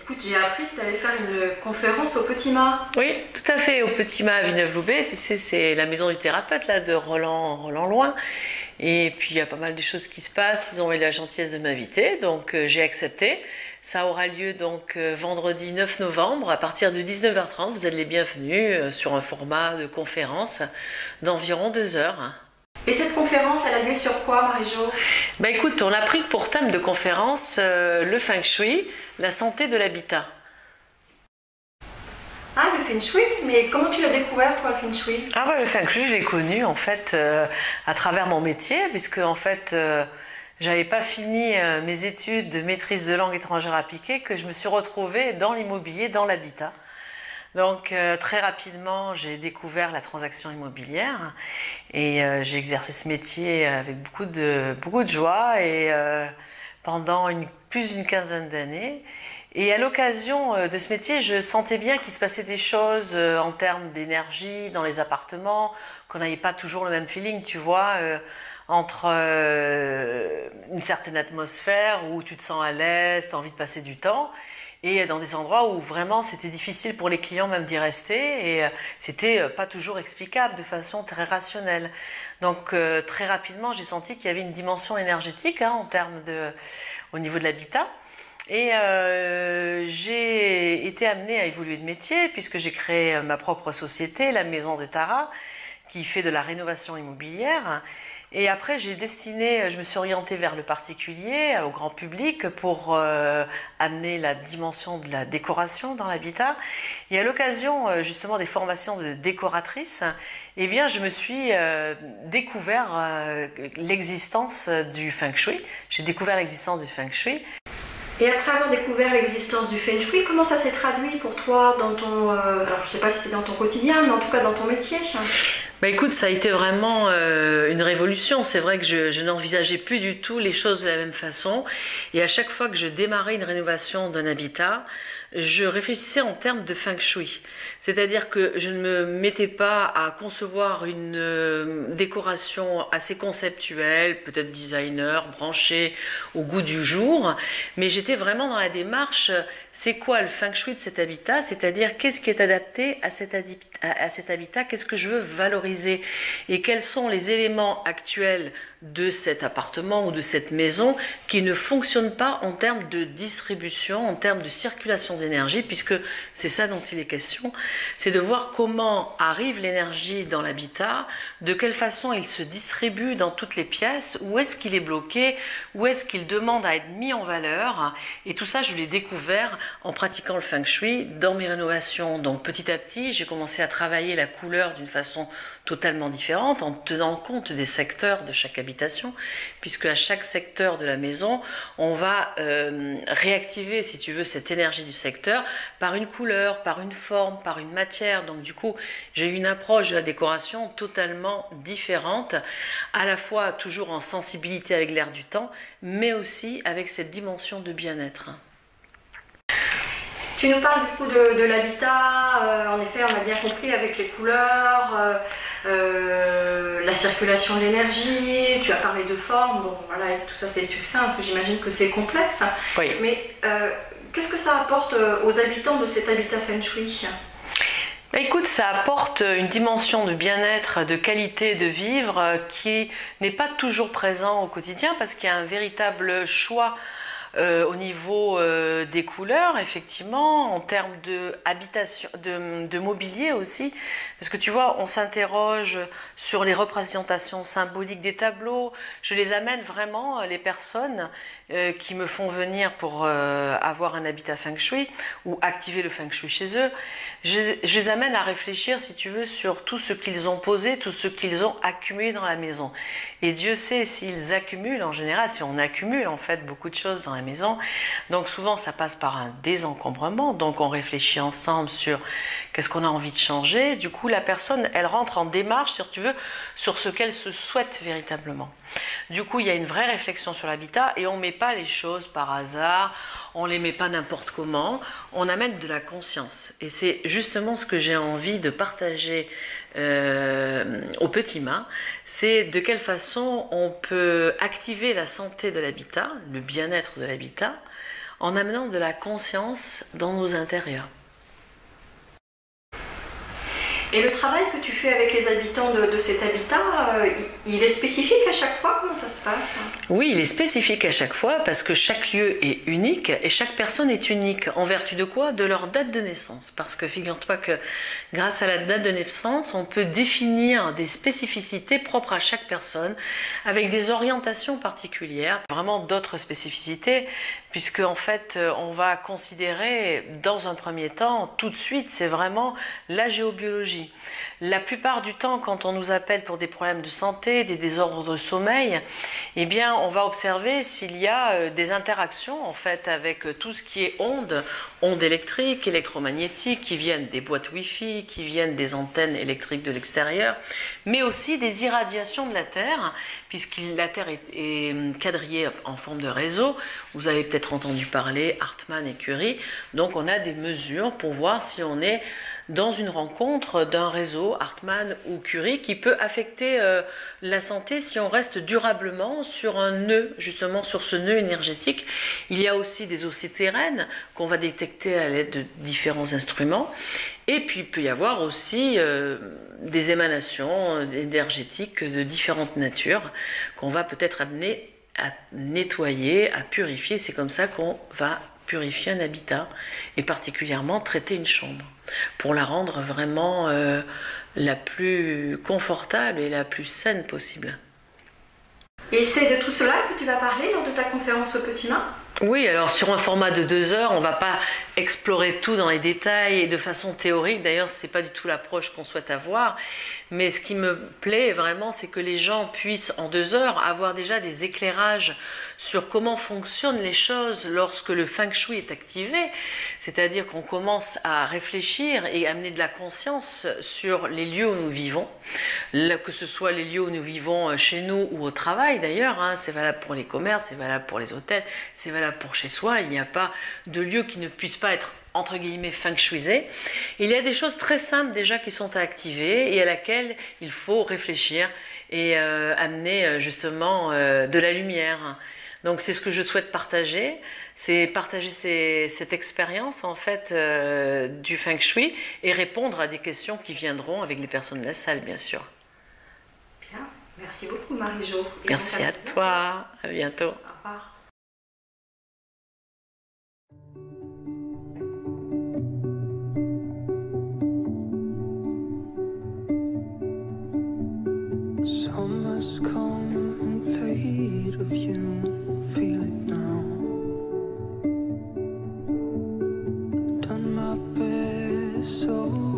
Écoute, j'ai appris que tu allais faire une conférence au Petit Mât. Oui, tout à fait, au Petit Mât à Villeneuve-Loubet. Tu sais, c'est la maison du thérapeute là, de Roland Loin. Et puis il y a pas mal de choses qui se passent. Ils ont eu la gentillesse de m'inviter, donc j'ai accepté. Ça aura lieu donc vendredi 9 novembre à partir de 19h30. Vous êtes les bienvenus sur un format de conférence d'environ 2 heures. Et cette conférence, elle a lieu sur quoi, Marie-Jo? Bah écoute, on a pris pour thème de conférence le Feng Shui, la santé de l'habitat. Ah, le Feng Shui? Mais comment tu l'as découvert, toi, le Feng Shui? Ah ouais, le Feng Shui, je l'ai connu en fait à travers mon métier, puisque en fait j'avais pas fini mes études de maîtrise de langue étrangère appliquée, que je me suis retrouvée dans l'immobilier, dans l'habitat. Donc très rapidement, j'ai découvert la transaction immobilière et j'ai exercé ce métier avec beaucoup de joie et pendant plus d'une quinzaine d'années. Et à l'occasion de ce métier, je sentais bien qu'il se passait des choses en termes d'énergie dans les appartements, qu'on n'avait pas toujours le même feeling, tu vois, entre une certaine atmosphère où tu te sens à l'aise, tu as envie de passer du temps, et dans des endroits où vraiment c'était difficile pour les clients même d'y rester, et c'était pas toujours explicable de façon très rationnelle. Donc très rapidement, j'ai senti qu'il y avait une dimension énergétique en termes au niveau de l'habitat. Et j'ai été amenée à évoluer de métier puisque j'ai créé ma propre société, la Maison de Tara, qui fait de la rénovation immobilière. Et après, je me suis orientée vers le particulier, au grand public, pour amener la dimension de la décoration dans l'habitat. Et à l'occasion justement des formations de décoratrice, eh bien, je me suis découvert l'existence du Feng Shui. J'ai découvert l'existence du Feng Shui. Et après avoir découvert l'existence du Feng Shui, comment ça s'est traduit pour toi dans ton... alors je ne sais pas si c'est dans ton quotidien, mais en tout cas dans ton métier? Bah écoute, ça a été vraiment une révolution. C'est vrai que je n'envisageais plus du tout les choses de la même façon. Et à chaque fois que je démarrais une rénovation d'un habitat, je réfléchissais en termes de Feng Shui. C'est-à-dire que je ne me mettais pas à concevoir une décoration assez conceptuelle, peut-être designer, branchée au goût du jour, mais j'étais vraiment dans la démarche, c'est quoi le Feng Shui de cet habitat? C'est-à-dire qu'est-ce qui est adapté à cet habitat, qu'est-ce que je veux valoriser et quels sont les éléments actuels de cet appartement ou de cette maison qui ne fonctionnent pas en termes de distribution, en termes de circulation d'énergie, puisque c'est ça dont il est question, c'est de voir comment arrive l'énergie dans l'habitat, de quelle façon il se distribue dans toutes les pièces, où est-ce qu'il est bloqué, où est-ce qu'il demande à être mis en valeur, et tout ça je l'ai découvert en pratiquant le Feng Shui dans mes rénovations. Donc petit à petit j'ai commencé à travailler la couleur d'une façon totalement différente en tenant compte des secteurs de chaque habitation, puisque à chaque secteur de la maison on va réactiver, si tu veux, cette énergie du secteur par une couleur, par une forme, par une matière. Donc du coup j'ai eu une approche de la décoration totalement différente, à la fois toujours en sensibilité avec l'air du temps, mais aussi avec cette dimension de bien-être. Tu nous parles du coup de l'habitat, en effet on a bien compris avec les couleurs, la circulation de l'énergie, tu as parlé de forme, bon voilà, tout ça c'est succinct parce que j'imagine que c'est complexe, oui. Mais qu'est-ce que ça apporte aux habitants de cet habitat Feng Shui? Écoute, ça apporte une dimension de bien-être, de qualité de vivre qui n'est pas toujours présent au quotidien parce qu'il y a un véritable choix au niveau des couleurs, effectivement, en termes de habitation, de mobilier aussi, parce que tu vois, on s'interroge sur les représentations symboliques des tableaux. Je les amène vraiment, les personnes qui me font venir pour avoir un habitat Feng Shui ou activer le Feng Shui chez eux. Je les amène à réfléchir, si tu veux, sur tout ce qu'ils ont posé, tout ce qu'ils ont accumulé dans la maison. Et Dieu sait s'ils accumulent en général, si on accumule en fait beaucoup de choses dans la maison. Donc souvent ça passe par un désencombrement, donc on réfléchit ensemble sur qu'est-ce qu'on a envie de changer. Du coup la personne elle rentre en démarche, si tu veux, sur ce qu'elle se souhaite véritablement. Du coup il y a une vraie réflexion sur l'habitat et on ne met pas les choses par hasard, on ne les met pas n'importe comment, on amène de la conscience. Et c'est justement ce que j'ai envie de partager au Petit Mât, c'est de quelle façon on peut activer la santé de l'habitat, le bien-être de l'habitat, en amenant de la conscience dans nos intérieurs. Et le travail que tu fais avec les habitants de cet habitat, il est spécifique à chaque fois? Comment ça se passe? Oui, il est spécifique à chaque fois parce que chaque lieu est unique et chaque personne est unique. En vertu de quoi? De leur date de naissance. Parce que figure-toi que grâce à la date de naissance, on peut définir des spécificités propres à chaque personne avec des orientations particulières, vraiment d'autres spécificités, puisque en fait, on va considérer dans un premier temps, tout de suite, c'est vraiment la géobiologie. La plupart du temps, quand on nous appelle pour des problèmes de santé, des désordres de sommeil, eh bien, on va observer s'il y a des interactions en fait avec tout ce qui est ondes électriques, électromagnétiques, qui viennent des boîtes Wi-Fi, qui viennent des antennes électriques de l'extérieur, mais aussi des irradiations de la Terre, puisque la Terre est quadrillée en forme de réseau. Vous avez peut-être entendu parler Hartmann et Curie. Donc, on a des mesures pour voir si on est dans une rencontre d'un réseau Hartmann ou Curie qui peut affecter la santé si on reste durablement sur un nœud, justement sur ce nœud énergétique. Il y a aussi des eaux souterraines qu'on va détecter à l'aide de différents instruments. Et puis il peut y avoir aussi des émanations énergétiques de différentes natures qu'on va peut-être amener à nettoyer, à purifier. C'est comme ça qu'on va purifier un habitat et particulièrement traiter une chambre pour la rendre vraiment la plus confortable et la plus saine possible. Et c'est de tout cela que tu vas parler lors de ta conférence au Petit Main? Oui, alors sur un format de 2 heures, on ne va pas explorer tout dans les détails et de façon théorique. D'ailleurs, ce n'est pas du tout l'approche qu'on souhaite avoir. Mais ce qui me plaît vraiment, c'est que les gens puissent en 2 heures avoir déjà des éclairages sur comment fonctionnent les choses lorsque le Feng Shui est activé. C'est-à-dire qu'on commence à réfléchir et amener de la conscience sur les lieux où nous vivons. Que ce soit les lieux où nous vivons chez nous ou au travail d'ailleurs. C'est valable pour les commerces, c'est valable pour les hôtels, c'est valable pour chez soi. Il n'y a pas de lieu qui ne puisse pas être entre guillemets feng shuisé. Il y a des choses très simples déjà qui sont à activer et à laquelle il faut réfléchir et amener justement de la lumière. Donc c'est ce que je souhaite partager, c'est partager cette expérience en fait du feng shui et répondre à des questions qui viendront avec les personnes de la salle bien sûr. Bien, merci beaucoup Marie-Jo. Merci à toi, à bientôt. Au revoir. Summer's come, late of you, feel it now. Done my best, so